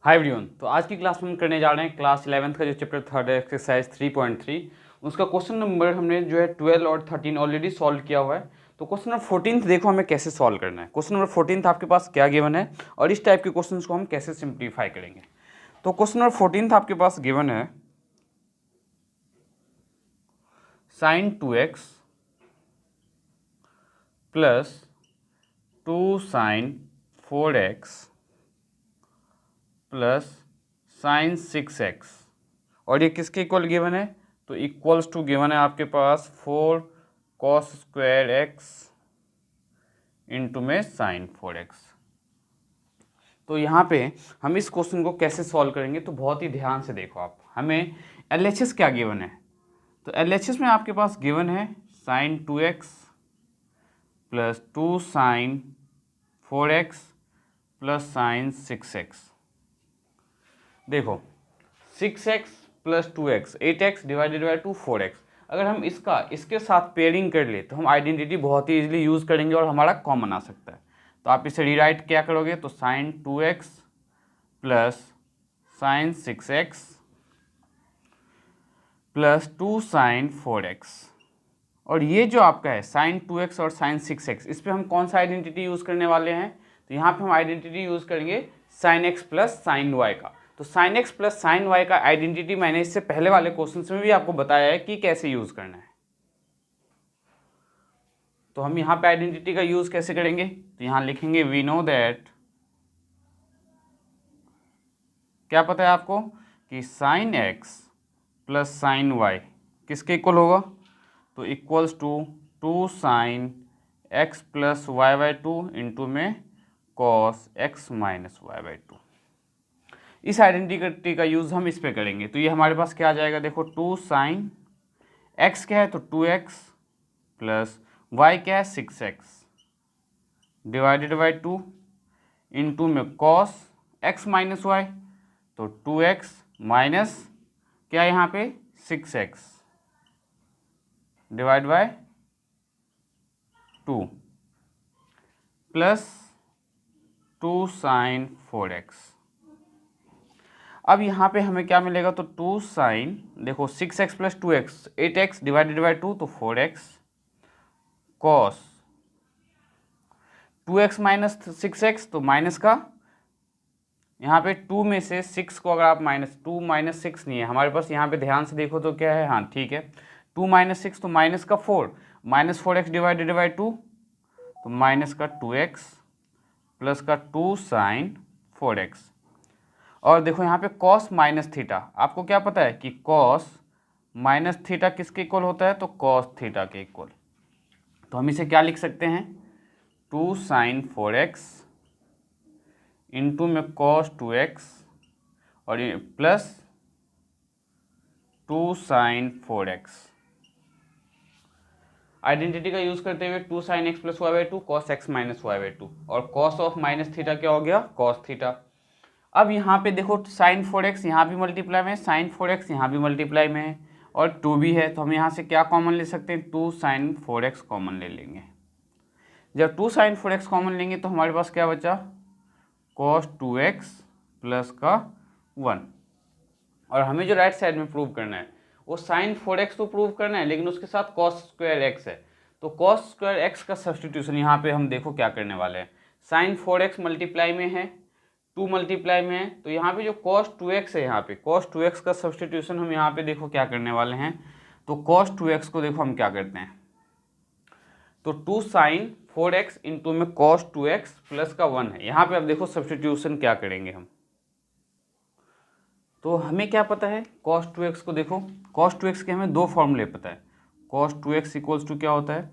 Hi everyone. तो आज की क्लास में हम करने जा रहे हैं क्लास 11th का जो चैप्टर थर्ड है एक्सरसाइज 3.3 उसका क्वेश्चन नंबर हमने जो है 12 और 13 ऑलरेडी सॉल्व किया हुआ है। तो क्वेश्चन नंबर 14 देखो हमें कैसे सॉल्व करना है। क्वेश्चन नंबर 14 आपके पास क्या गिवन है और इस टाइप के क्वेश्चन को हम कैसे सिंप्लीफाई करेंगे। तो क्वेश्चन नंबर 14 आपके पास गिवन है sin 2x plus 2 sin 4x plus sine 6x और ये किसके इक्वल गिवन है, तो इक्वल्स टू गिवन है आपके पास 4 cos स्क्वायर x इंटू में साइन 4x। तो यहाँ पे हम इस क्वेश्चन को कैसे सॉल्व करेंगे, तो बहुत ही ध्यान से देखो आप। हमें LHS क्या गिवन है, तो LHS में आपके पास गिवन है sine 2x plus 2 sine 4x plus sine 6x। देखो 6x plus 2x 8x divided by 2 4x। अगर हम इसके साथ पेयरिंग कर ले तो हम आइडेंटिटी बहुत ही इजीली यूज़ करेंगे और हमारा कॉमन आ सकता है। तो आप इसे रीराइट क्या करोगे, तो sine 2x plus sine 6x plus 2 sine 4x। और ये जो आपका है साइन 2x और साइन 6x, इस पर हम कौन सा आइडेंटिटी यूज़ करने वाले हैं, तो यहाँ पे हम आइडेंटिटी यूज़ करेंगे sine x plus sine y का। तो sine x plus sine y का आइडेंटिटी मैंने इससे पहले वाले क्वेश्चन में भी आपको बताया है कि कैसे यूज़ करना है। तो हम यहाँ पे आइडेंटिटी का यूज़ कैसे करेंगे, तो यहाँ लिखेंगे वी नो दैट, क्या पता है आपको कि sine x plus sine y किसके इक्वल होगा, तो equals to 2 sine x plus y by 2 into में cos x minus y by 2। इस आइडेंटिटी का यूज़ हम इस पे करेंगे। तो ये हमारे पास क्या आ जाएगा, देखो 2 साइन x क्या है तो 2x प्लस y क्या है 6x डिवाइडेड बाई 2 इंटू में कॉस x माइनस वाई, तो 2x माइनस क्या यहाँ पे 6x divide by 2 plus 2 sine 4x। अब यहाँ पे हमें क्या मिलेगा, तो 2 साइन, देखो 6x plus 2x 8x divided by 2 तो 4x cos 2x minus 6x, तो माइनस का यहाँ पे 2 में से 6 को अगर आप माइनस 2 माइनस 6 नहीं है हमारे पास, यहाँ पे ध्यान से देखो तो क्या है, हाँ ठीक है 2 माइनस 6 तो माइनस का 4 माइनस 4x डिवाइडेड बाई 2 तो माइनस का 2x प्लस का 2 साइन 4x। और देखो यहाँ पे कॉस माइनस थीटा, आपको क्या पता है कि कॉस माइनस थीटा किसके इक्वल होता है, तो कॉस थीटा के इक्वल। तो हम इसे क्या लिख सकते हैं, 2 साइन 4x इंटू में कॉस 2x और ये प्लस 2 साइन 4x। आइडेंटिटी का यूज़ करते हुए 2 sine x plus y by 2 cos x minus y by 2 और कॉस ऑफ माइनस थीटा क्या हो गया, कॉस थीटा। अब यहाँ पे देखो साइन 4x यहाँ भी मल्टीप्लाई में है, साइन 4x यहाँ भी मल्टीप्लाई में है और 2 भी है, तो हम यहाँ से क्या कॉमन ले सकते हैं, 2 साइन 4x कॉमन ले लेंगे। जब 2 साइन 4x कॉमन लेंगे तो हमारे पास क्या बचा, cos 2x प्लस का 1। और हमें जो राइट साइड में प्रूव करना है वो साइन 4x तो प्रूव करना है, लेकिन उसके साथ cos स्क्वायर x है। तो cos स्क्वायर x का सब्सटीट्यूशन यहाँ पे हम देखो क्या करने वाले हैं, साइन 4x मल्टीप्लाई में है 2 मल्टीप्लाई में है, तो यहाँ पे जो cos 2x है यहाँ पे cos 2x का सब्सटीट्यूशन हम यहाँ पे देखो क्या करने वाले हैं, तो cos 2x को देखो हम क्या करते हैं, तो 2 साइन 4x इंटू में cos 2x प्लस का 1 है। यहाँ पे अब देखो सब्सटीट्यूशन क्या करेंगे हम, तो हमें क्या पता है cos 2x को, देखो cos 2x के हमें दो फॉर्मूले पता है, cos 2x इक्वल्स टू क्या होता है,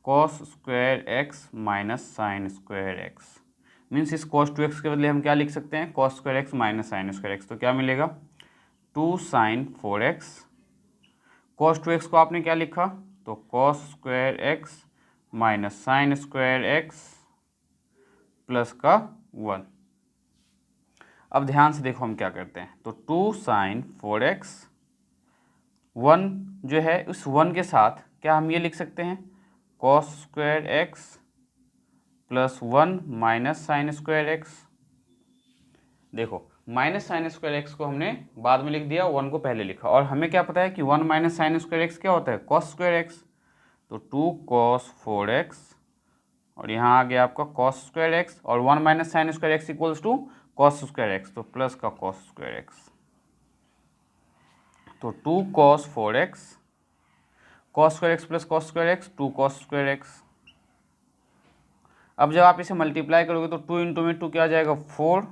cos square x minus sine square x। Means इस cos 2x के बदले हम क्या लिख सकते हैं, cos square x minus sine square x। तो क्या मिलेगा 2 साइन 4x, cos 2x को आपने क्या लिखा, तो cos square x minus sine square x plus का 1। अब ध्यान से देखो हम क्या करते हैं, तो 2 साइन 4x 1 जो है उस 1 के साथ क्या हम ये लिख सकते हैं, cos square x plus 1 minus sine square x। देखो माइनस साइन स्क्वायर एक्स को हमने बाद में लिख दिया, 1 को पहले लिखा। और हमें क्या पता है कि 1 माइनस साइन स्क्वायर एक्स क्या होता है, कॉस स्क्वायर एक्स। तो 2 कॉस 4x और यहाँ आ गया आपका कॉस स्क्वायर एक्स, और 1 minus sine square x equals to cos square x, तो प्लस का कॉस स्क्वायर एक्स। तो 2 cos 4x cos square x plus cos square x, 2 cos square x. अब जब आप इसे मल्टीप्लाई करोगे तो 2 इंटू में 2 क्या आ जाएगा, 4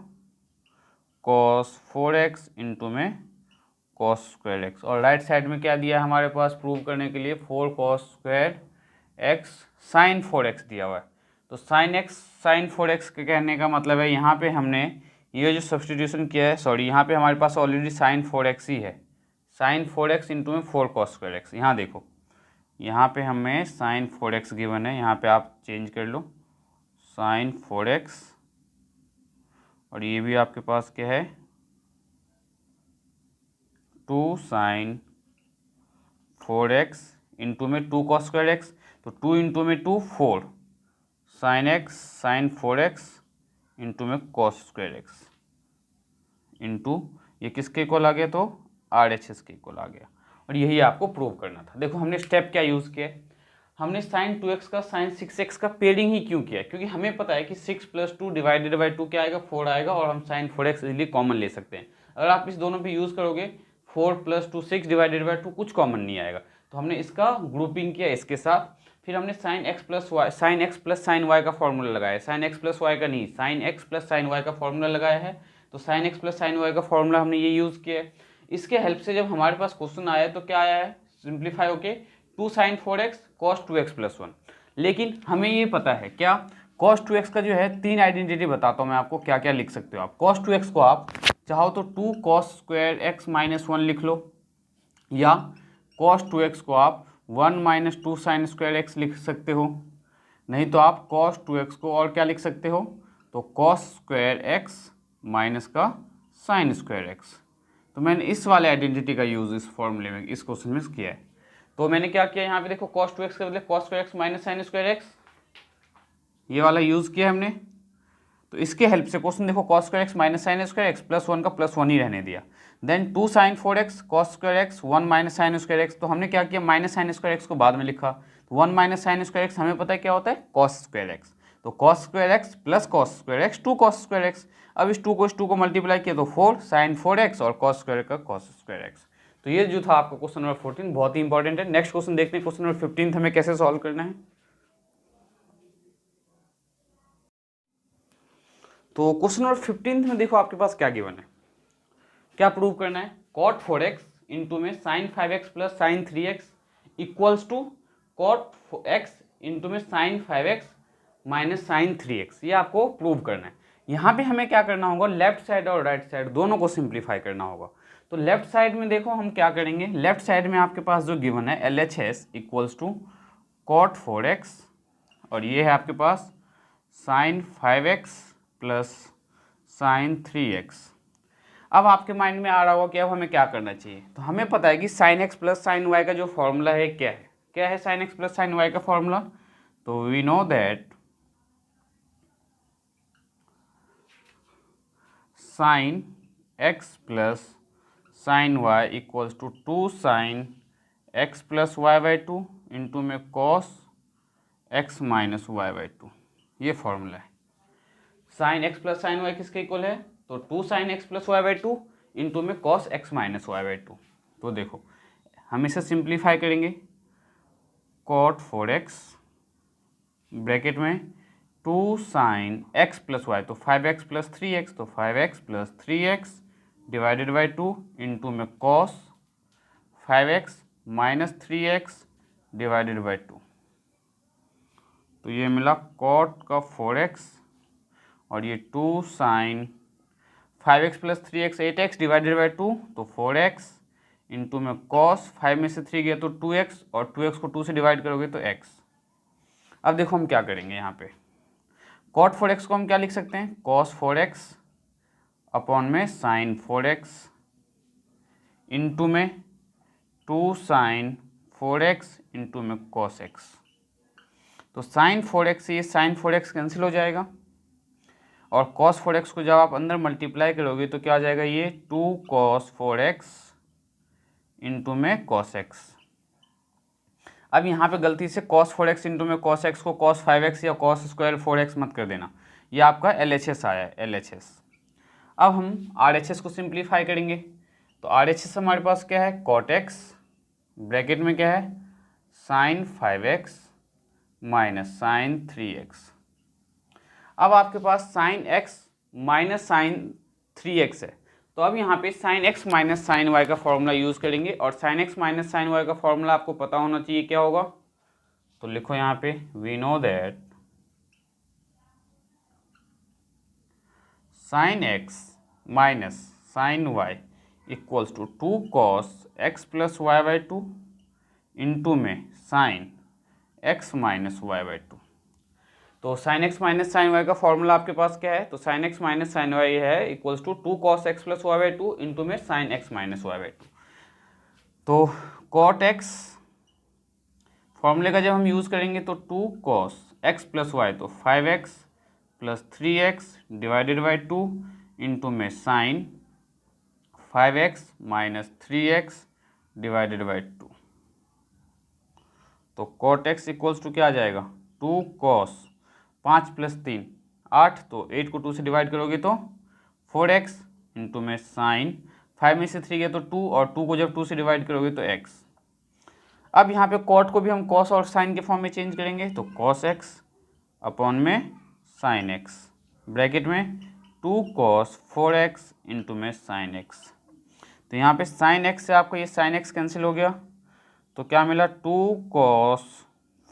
कॉस 4x इंटू में कॉस स्क्वायर एक्स। और राइट साइड में क्या दिया है हमारे पास प्रूव करने के लिए, 4 cos square x sine 4x दिया हुआ है। तो साइन एक्स साइन 4x के कहने का मतलब है यहाँ पे हमने ये जो सब्सटीट्यूशन किया है, सॉरी यहाँ पे हमारे पास ऑलरेडी साइन 4x ही है। साइन 4x इंटू में 4 कॉस स्क्वायर एक्स। यहाँ देखो, यहाँ पे हमें साइन 4x गिवन है, यहाँ पे आप चेंज कर लो साइन 4x, और ये भी आपके पास क्या है 2 साइन 4x इंटू में 2 कॉस स्क्वायर एक्स। तो 2 इंटू में 2 4 sine x sine 4x into में कॉस स्क्वायर एक्स इंटू ये किसके इक्वल आ गया, तो RHS के इक्वल आ गया। और यही आपको प्रूव करना था। देखो हमने स्टेप क्या यूज़ किया, हमने साइन 2x का साइन 6x का पेयरिंग ही क्यों किया, क्योंकि हमें पता है कि 6 प्लस 2 डिवाइडेड बाई 2 क्या आएगा, 4 आएगा, और हम साइन 4x इजीली कॉमन ले सकते हैं। अगर आप इस दोनों पे यूज़ करोगे 4 प्लस 2 6 डिवाइडेड बाई 2 कुछ कॉमन नहीं आएगा। तो हमने इसका ग्रुपिंग किया इसके साथ। फिर हमने sine x plus sine y का फॉर्मूला लगाया, साइन एक्स प्लस वाई का नहीं, sine x plus sine y का फॉर्मूला लगाया है। तो sine x plus sine y का फॉर्मूला हमने ये यूज़ किया है। इसके हेल्प से जब हमारे पास क्वेश्चन आया तो क्या आया है, सिंप्लीफाई होके 2 sine 4x cos 2x plus 1। लेकिन हमें ये पता है क्या, कॉस 2x का जो है 3 आइडेंटिटी बताता हूँ मैं आपको क्या क्या लिख सकते हो आप। कॉस 2x को आप चाहो तो 2 कॉस स्क्वायर एक्स माइनस 1 लिख लो, या कॉस 2x को आप 1 माइनस 2 साइन स्क्वायर एक्स लिख सकते हो। नहीं तो आप कॉस 2x को और क्या लिख सकते हो, तो कॉस स्क्वायर एक्स माइनस का साइन स्क्वायर एक्स। तो मैंने इस वाले आइडेंटिटी का यूज़ इस फॉर्मूले में इस क्वेश्चन में किया है। तो मैंने क्या किया यहाँ पे देखो, कॉस 2x के बदले cos square x minus sine square x ये वाला यूज़ किया हमने। तो इसके हेल्प से क्वेश्चन देखो, cos square x minus sine square x plus 1 का प्लस 1 ही रहने दिया। Then 2 sine 4x cos square x 1 minus sine square x. तो हमने क्या किया, माइनस साइन स्क्वायर एक्स को बाद में लिखा। 1 माइनस साइन स्क्वायर एक्स हमें पता है क्या होता है, कॉस स्क्वायर एक्स। तो cos square x plus cos square x 2 cos square x. अब इस 2 को इस 2 को मल्टीप्लाई किया तो 4 साइन 4x और कॉस स्क्वायर का कॉस स्क्वायर एक्स। तो ये जो था आपका क्वेश्चन नंबर 14 बहुत ही इंपॉर्टेंट है। नेक्स्ट क्वेश्चन देखते हैं, क्वेश्चन नंबर 15 हमें कैसे सॉल्व करना है। तो क्वेश्चन नंबर 15 में देखो आपके पास क्या गिवन है, क्या प्रूव करना है, cot 4x इंटू में sine 5x plus sine 3x equals to cot x into में sine 5x minus sine 3x। ये आपको प्रूव करना है। यहाँ पे हमें क्या करना होगा, लेफ्ट साइड और राइट साइड दोनों को सिंप्लीफाई करना होगा। तो लेफ्ट साइड में देखो हम क्या करेंगे, लेफ्ट साइड में आपके पास जो गिवन है LHS equals to cot 4x, और ये है आपके पास sine 5x plus sine 3x। अब आपके माइंड में आ रहा होगा कि अब हमें क्या करना चाहिए। तो हमें पता है कि sine x plus sine y का जो फॉर्मूला है क्या है sine x plus sine y का फॉर्मूला। तो we know that sine x plus sine y equals to 2 sine x plus y by 2 into में cos x minus y by 2। ये formula है। Sine x plus sine y किसके equal है, तो 2 sine x plus y by 2 into में cos x minus y by 2। तो देखो हम इसे सिंप्लीफाई करेंगे, कॉट 4x ब्रैकेट में 2 साइन एक्स प्लस वाई, तो 5x प्लस 3x, तो 5x plus 3x divided by 2 into में cos 5x minus 3x divided by 2। तो ये मिला कॉट का 4x, और ये 2 sine 5x plus 3x 8x divided by 2, तो 4x इंटू में कॉस 5 में से 3 गया तो 2x, और 2x को 2 से डिवाइड करोगे तो x। अब देखो हम क्या करेंगे, यहाँ पे कॉट 4x को हम क्या लिख सकते हैं, कॉस 4x अपॉन में साइन 4x इंटू में 2 साइन 4x इंटू में कॉस x। तो साइन 4x से ये साइन 4x कैंसिल हो जाएगा, और कॉस 4x को जब आप अंदर मल्टीप्लाई करोगे तो क्या आ जाएगा, ये 2 cos 4x इंटू में cos x। अब यहाँ पे गलती से cos 4x इंटू में cos x को cos 5x या cos स्क्वायर 4x मत कर देना, ये आपका LHS आया है, LHS। अब हम RHS को सिंप्लीफाई करेंगे, तो RHS हमारे पास क्या है, cot x, ब्रैकेट में क्या है, sin 5x minus sin 3x। अब आपके पास sin x minus sin 3x है, तो अब यहाँ पे sin x minus sin y का फॉर्मूला यूज़ करेंगे, और sin x minus sin y का फॉर्मूला आपको पता होना चाहिए क्या होगा, तो लिखो यहाँ पे we know that sin x minus sin y equals to 2 cos x plus y by 2 into में sin x minus y by 2। तो sin x minus sin y का फॉर्मूला आपके पास क्या है, तो sin x minus sin y है equals to 2 cos x plus y by 2 into में sin x minus y by 2। तो cot x फॉर्मूले का जब हम यूज़ करेंगे तो 2 cos x प्लस वाई, तो 5x plus 3x divided by 2 into में sin 5x minus 3x divided by 2। तो cot x इक्वल्स टू क्या आ जाएगा, 2 cos 5 प्लस 3 8, तो 8 को 2 से डिवाइड करोगे तो 4x इंटू में साइन 5 में से 3 गया तो 2, और 2 को जब 2 से डिवाइड करोगे तो x। अब यहाँ पे cot को भी हम cos और sin के फॉर्म में चेंज करेंगे, तो cos x अपॉन में sin x, ब्रैकेट में 2 cos 4x इंटू में sin x। तो यहाँ पे sin x से आपको ये sin x कैंसिल हो गया, तो क्या मिला, 2 cos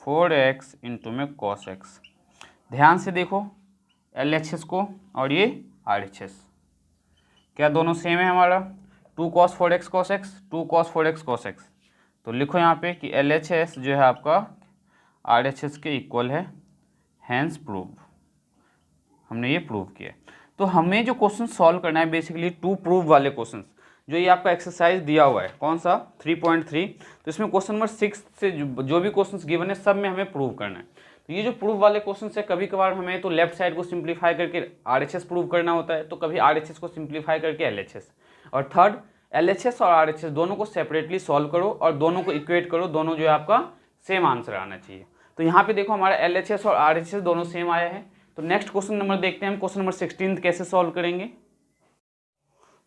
4x इंटू में cos x। ध्यान से देखो LHS को और ये RHS, क्या दोनों सेम है हमारा, 2 cos 4x cos x, 2 cos 4x cos x। तो लिखो यहाँ पे कि LHS जो है आपका RHS के इक्वल है, हैंस प्रूव, हमने ये प्रूव किया। तो हमें जो क्वेश्चन सॉल्व करना है बेसिकली टू प्रूव वाले क्वेश्चन, जो ये आपका एक्सरसाइज दिया हुआ है कौन सा 3.3, तो इसमें क्वेश्चन नंबर 6 से जो भी क्वेश्चंस गिवन है सब में हमें प्रूव करना है। तो ये जो प्रूव वाले क्वेश्चन है, कभी कभार हमें तो लेफ्ट साइड को सिंप्लीफाई करके RHS प्रूव करना होता है, तो कभी RHS को सिंप्लीफाई करके LHS, और थर्ड LHS और RHS दोनों को सेपरेटली सॉल्व करो और दोनों को इक्वेट करो, दोनों जो है आपका सेम आंसर आना चाहिए। तो यहाँ पे देखो हमारा LHS और RHS दोनों सेम आया है। तो नेक्स्ट क्वेश्चन नंबर देखते हैं हम, क्वेश्चन नंबर 16 कैसे सॉल्व करेंगे।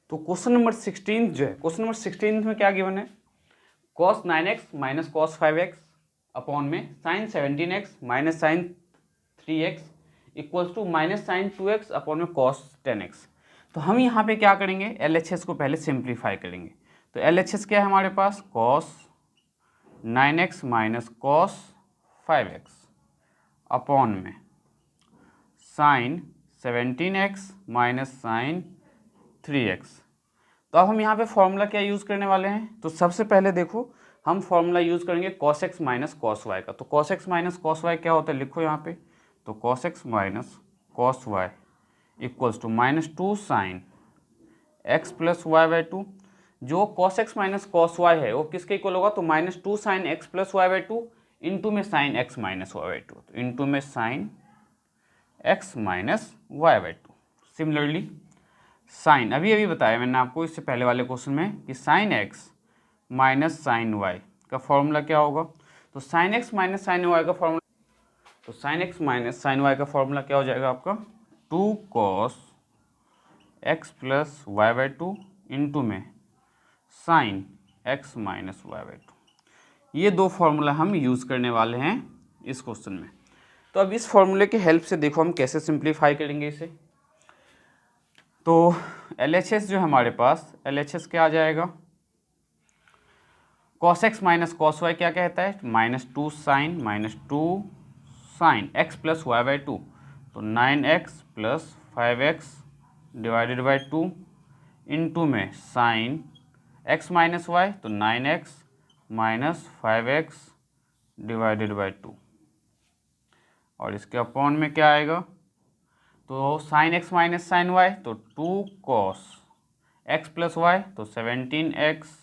तो क्वेश्चन नंबर 16 जो है, क्वेश्चन नंबर 16 में क्या गिवन है, cos 9x minus cos 5x upon में sin 17x minus sin 3x equals to minus sin 2x upon में cos 10x। तो हम यहाँ पे क्या करेंगे, LHS को पहले सिंप्लीफाई करेंगे। तो LHS क्या है हमारे पास, cos 9x minus cos 5x upon में sin 17x minus sin 3x। तो अब हम यहाँ पे फॉर्मूला क्या यूज़ करने वाले हैं, तो सबसे पहले देखो हम फॉर्मूला यूज़ करेंगे cos x minus cos y का। तो cos x minus cos y क्या होता है, लिखो यहाँ पे, तो cos x minus cos y equals to minus 2 sine x plus y by 2। जो cos x minus cos y है वो किसके इक्वल होगा, तो minus 2 sine x plus y by 2 into में sine x minus y by 2, तो into में sine x minus y by 2। Similarly sine अभी बताया मैंने आपको इससे पहले वाले क्वेश्चन में कि sine x minus sine y का फॉर्मूला क्या होगा, तो sine x minus sine y का फॉर्मूला, तो sine x minus sine y का फॉर्मूला क्या हो जाएगा आपका, 2 cos x plus y by 2 into में sine x minus y by 2। ये दो फार्मूला हम यूज़ करने वाले हैं इस क्वेश्चन में। तो अब इस फॉर्मूले के हेल्प से देखो हम कैसे सिंप्लीफाई करेंगे इसे। तो LHS जो हमारे पास, LHS क्या आ जाएगा, cos x minus cos y क्या कहता है, minus 2 sine minus 2 sine x plus y by 2, तो 9x plus 5x divided by 2 into में साइन x माइनस वाई, तो 9x minus 5x divided by 2, और इसके अपॉन में क्या आएगा, तो sine x minus sine y, तो 2 cos x प्लस वाई, तो 17x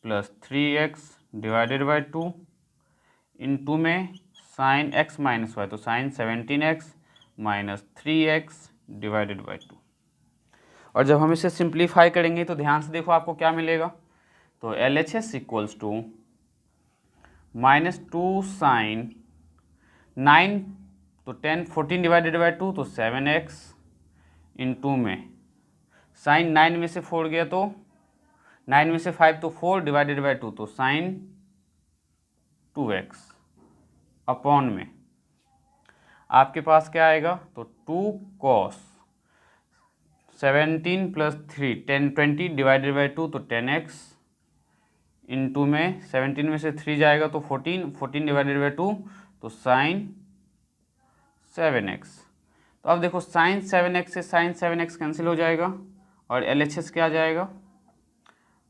plus 3x divided by 2 into में साइन x माइनस वाई, तो sine 17x minus 3x divided by 2। और जब हम इसे सिंप्लीफाई करेंगे तो ध्यान से देखो आपको क्या मिलेगा, तो LHS इक्वल्स टू -2 साइन 9 तो 10 14 डिवाइडेड बाई 2 तो 7x इंटू में साइन 9 में से 4 गया तो 9 में से 5 तो 4 डिवाइडेड बाई 2 तो साइन 2x अपॉन में आपके पास क्या आएगा, तो 2 कॉस 17 प्लस 3 20 डिवाइडेड बाई 2 तो 10x इंटू में 17 में से 3 जाएगा तो 14 डिवाइडेड बाई 2 तो साइन 7x। तो अब देखो साइन 7x से साइन 7x कैंसिल हो जाएगा और LHS क्या आ जाएगा,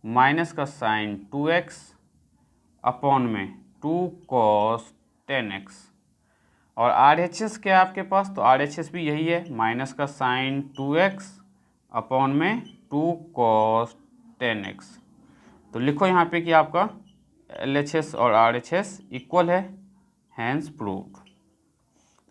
माइनस का साइन 2x अपॉन में 2 कॉस 10x। और RHS क्या है आपके पास, तो RHS भी यही है, माइनस का साइन 2x अपॉन में 2 कॉस 10x। तो लिखो यहाँ पे कि आपका LHS और RHS इक्वल है, हैंस प्रूव्ड।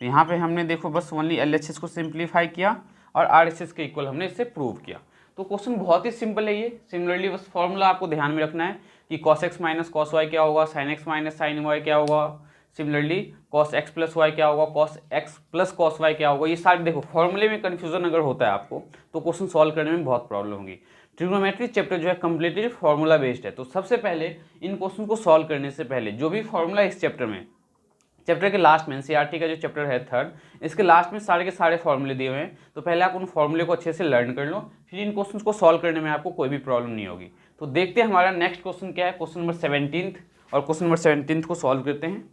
तो यहाँ पे हमने देखो बस ओनली LHS को सिंप्लीफाई किया और RHS के इक्वल हमने इसे प्रूव किया। तो क्वेश्चन बहुत ही सिंपल है ये। सिमिलरली बस फॉर्मूला आपको ध्यान में रखना है कि cos x minus cos y क्या होगा, sin x minus sin y क्या होगा, similarly cos x plus y क्या होगा, cos x plus cos y क्या होगा। ये सारे देखो फॉर्मूले में कन्फ्यूजन अगर होता है आपको तो क्वेश्चन सॉल्व करने में बहुत प्रॉब्लम होगी। ट्रिग्नोमेट्री चैप्टर जो है कम्प्लीटली फॉर्मूला बेस्ड है। तो सबसे पहले इन क्वेश्चन को सॉल्व करने से पहले जो भी फॉर्मूला इस चैप्टर में, चैप्टर के लास्ट में NCERT का जो चैप्टर है थर्ड, इसके लास्ट में सारे के सारे फॉर्मूले दिए हुए हैं। तो पहले आप उन फॉर्मूले को अच्छे से लर्न कर लो, फिर इन क्वेश्चंस को सॉल्व करने में आपको कोई भी प्रॉब्लम नहीं होगी। तो देखते हैं हमारा नेक्स्ट क्वेश्चन क्या है, क्वेश्चन नंबर 17 और क्वेश्चन नंबर 17 को सॉल्व करते हैं।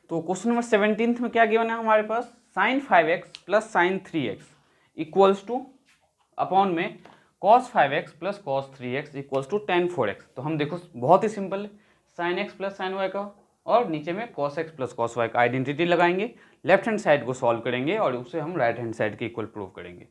तो क्वेश्चन नंबर 17 में क्या गिवन है हमारे पास, sine 5x plus sine 3x equals to upon में cos 5x plus cos 3x equals to tan 4x। तो हम देखो बहुत ही सिंपल है, sine x plus sine y का और नीचे में cos x plus cos y का आइडेंटिटी लगाएंगे, लेफ्ट हैंड साइड को सॉल्व करेंगे और उसे हम राइट हैंड साइड के इक्वल प्रूव करेंगे।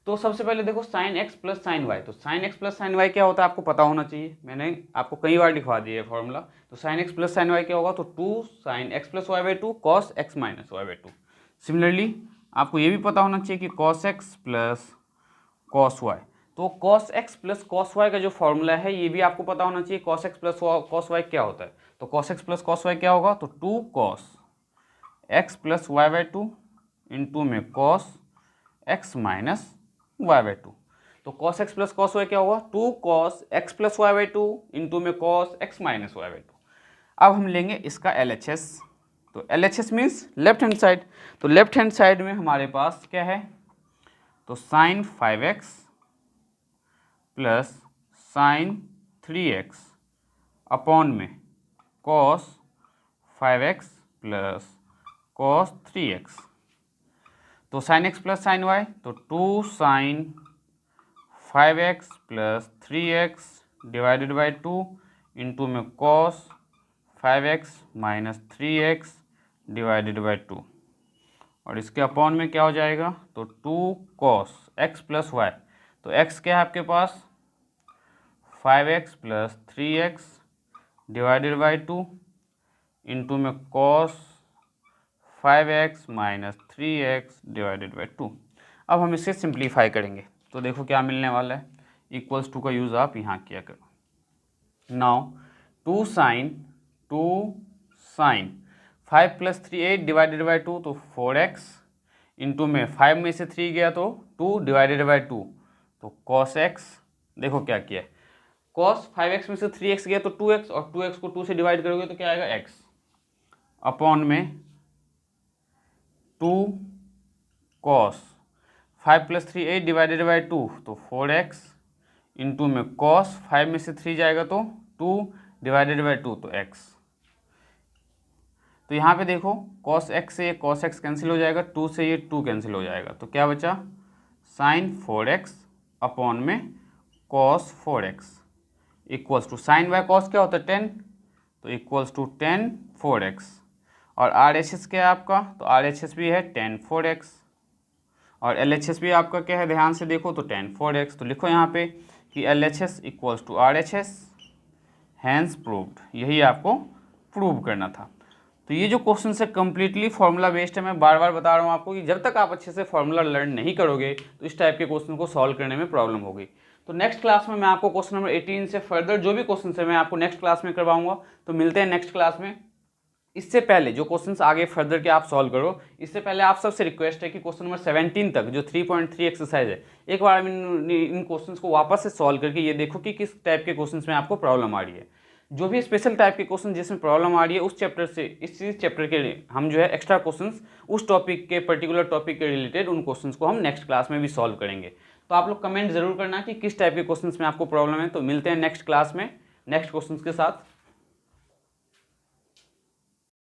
तो सबसे पहले देखो sine x plus sine y, तो sine x plus sine y क्या होता है आपको पता होना चाहिए, मैंने आपको कई बार लिखवा दिया है फॉर्मूला। तो sine x plus sine y क्या होगा, तो 2 sine x plus y by 2 cos x minus y by 2। Similarly आपको ये भी पता होना चाहिए कि cos x plus cos y, तो cos x plus cos y का जो फॉर्मूला है ये भी आपको पता होना चाहिए, cos x plus cos y क्या होता है। तो cos x plus cos y क्या होगा, तो 2 cos x plus y by 2 into में cos x minus y by 2। तो cos x plus cos y क्या होगा, 2 cos x plus y by 2 into में cos x minus y by 2। अब हम लेंगे इसका LHS, तो LHS means left hand side. तो लेफ्ट हैंड साइड में हमारे पास क्या है, तो sine 5x plus sine 3x upon में cos 5x plus cos 3x। तो sine x plus sine y, तो 2 sine 5x plus 3x divided by 2 into में cos 5x minus 3x divided by 2 और इसके अपॉन में क्या हो जाएगा, तो 2 cos x प्लस y, तो x क्या है आपके पास 5x plus 3x divided by 2 into में cos 5x minus 3x divided by 2। अब हम इसे सिंप्लीफाई करेंगे तो देखो क्या मिलने वाला है, इक्वल्स टू का यूज़ आप यहाँ किया करो। Now 2 sine 5 plus 3 8 divided by 2 तो 4x इंटू में 5 में से 3 गया तो 2 डिवाइडेड बाई 2 तो cos x। देखो क्या किया है, cos 5x में से 3x गया तो 2x और 2x को 2 से डिवाइड करोगे तो क्या आएगा x अपॉन में 2 cos 5 प्लस 3 8 डिवाइडेड बाई 2 तो 4x इंटू में cos 5 में से 3 जाएगा तो 2 डिवाइडेड बाई 2 तो x। तो यहाँ पे देखो cos x से ये cos x कैंसिल हो जाएगा, 2 से ये 2 कैंसिल हो जाएगा, तो क्या बचा साइन 4x अपॉन में cos 4x equals to sine by cos क्या होता है 10, तो इक्वल्स टू 10 4x। और RHS क्या है आपका, तो RHS भी है 10 4x और LHS भी आपका क्या है, ध्यान से देखो तो 10 4x। तो लिखो यहाँ पे कि LHS equals to RHS, hence proved, यही आपको प्रूव करना था। तो ये जो क्वेश्चन है कम्प्लीटली फॉर्मूला बेस्ड है। मैं बार बार बता रहा हूँ आपको कि जब तक आप अच्छे से फॉर्मूला लर्न नहीं करोगे तो इस टाइप के क्वेश्चन को सॉल्व करने में प्रॉब्लम होगी। तो नेक्स्ट क्लास में मैं आपको क्वेश्चन नंबर 18 से फर्दर जो भी क्वेश्चन है मैं आपको नेक्स्ट क्लास में करवाऊंगा। तो मिलते हैं नेक्स्ट क्लास में। इससे पहले जो क्वेश्चंस आगे फर्दर के आप सॉल्व करो, इससे पहले आप सबसे रिक्वेस्ट है कि क्वेश्चन नंबर 17 तक जो 3.3 एक्सरसाइज है, एक बार इन क्वेश्चंस को वापस से सॉल्व करके ये देखो कि किस टाइप के क्वेश्चंस में आपको प्रॉब्लम आ रही है। जो भी स्पेशल टाइप के क्वेश्चन जिसमें प्रॉब्लम आ रही है उस चैप्टर से, इस चैप्टर के हम जो है एक्स्ट्रा क्वेश्चंस उस टॉपिक के पर्टिकुलर टॉपिक के रिलेटेड उन क्वेश्चंस को हम नेक्स्ट क्लास में भी सॉल्व करेंगे। तो आप लोग कमेंट जरूर करना कि किस टाइप के क्वेश्चंस में आपको प्रॉब्लम है। तो मिलते हैं नेक्स्ट क्लास में नेक्स्ट क्वेश्चंस के साथ।